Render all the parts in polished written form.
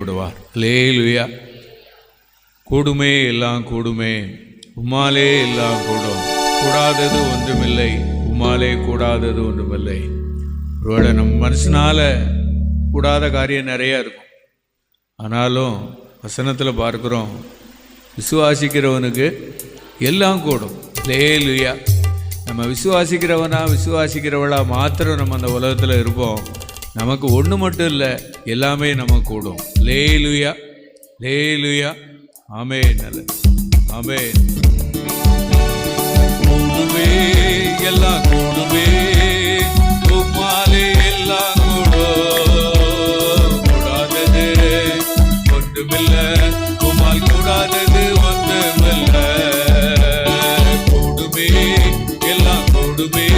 விடுவார். அல்லேலூயா. கூடுமே எல்லாம் கூடுமே, உம்மாலே எல்லாம் கூடும், கூடாதது ஒன்றுமில்லை, உம்மாலே கூடாதது ஒன்றுமில்லை. ஒருவேளை நம்ம மனுஷனால கூடாத காரியம் நிறையா இருக்கும், ஆனாலும் வசனத்தில் பார்க்குறோம், விசுவாசிக்கிறவனுக்கு எல்லாம் கூடும். அல்லேலூயா. நம்ம விசுவாசிக்கிறவளா மாத்திரம் நம்ம அந்த உலகத்தில் இருப்போம். நமக்கு ஒன்று மட்டும் இல்லை, எல்லாமே நமக்கு கூடும். அல்லேலூயா, அல்லேலூயா. ஆமென், ஆமென். கூடுமே எல்லாம் கூடுமே, உம்மாலே எல்லாம் கூடும், கூடாதது ஒன்றுமில்லை, உம்மால் கூடாதது ஒன்றுமில்லை. கூடுமே எல்லாம் கூடுமே,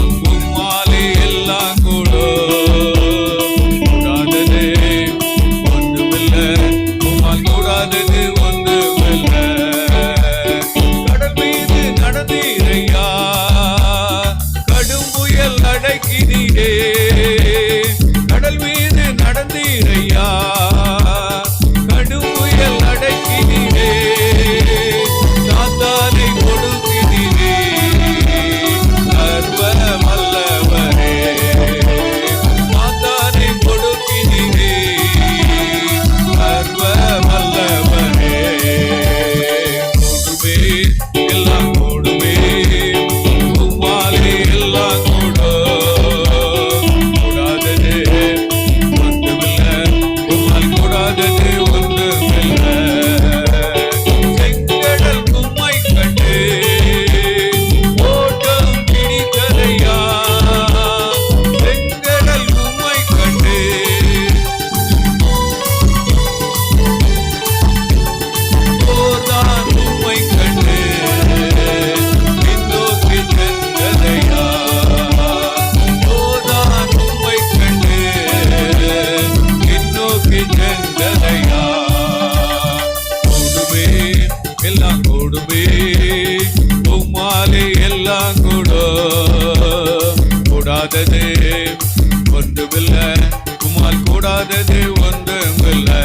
உம்மாலே எல்லாம் கூடும், கூடாதது ஒன்றுமில்லை, உம்மால் கூடாதது ஒன்றுமில்லை. கடல் மீது நடந்தீரையா, கடும் புயல் அடக்கினீரே. கடல் மீது நடந்தீரையா, கடும் புயல் அடக்கினீரே. சாத்தானை கொடுக்கினீரே, சர்வ வல்லவரே. சாத்தானை கொடுக்கினீரே, சர்வ வல்லவரே. கூடுமே எல்லாம் கூடுமே, உம்மாலே எல்லாம் கூடும், கூடாதது ஒன்றுமில்லை, உம்மால் கூடாதது ஒன்றுமில்லை. செங்கடல் உம்மை கண்டு ஓட்டம் பிடித்ததையா, செங்கடல் உம்மை கண்டு போர்தான் உம்மை கண்டு பின்னோக்கி சென்றதையா, போர்தான் உம்மை கண்டு பின்னோக்கி சென்றதையா. கூடுமே எல்லாம் கூடுமே, உம்மாலே எல்லாம் கூடும், கூடாதது ஒன்றுமில்லை, உம்மால் கூடாதது ஒன்றுமில்லை.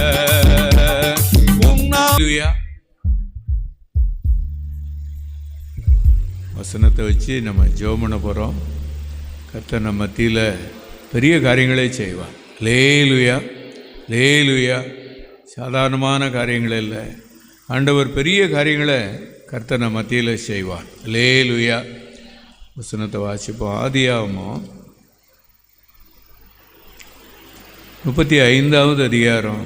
வசனத்தை வச்சு நம்ம ஜெபம் பண்ண போகிறோம். கர்த்தர் நம்ம மத்தியில் பெரிய காரியங்களே செய்வார். அல்லேலூயா, அல்லேலூயா. சாதாரணமான காரியங்கள் இல்லை, ஆண்டவர் பெரிய காரியங்களை கர்த்தர் நம்ம மத்தியில் செய்வார். அல்லேலூயா. வசனத்தை வாசிப்போம். ஆதியாகமம் 35வது அதிகாரம்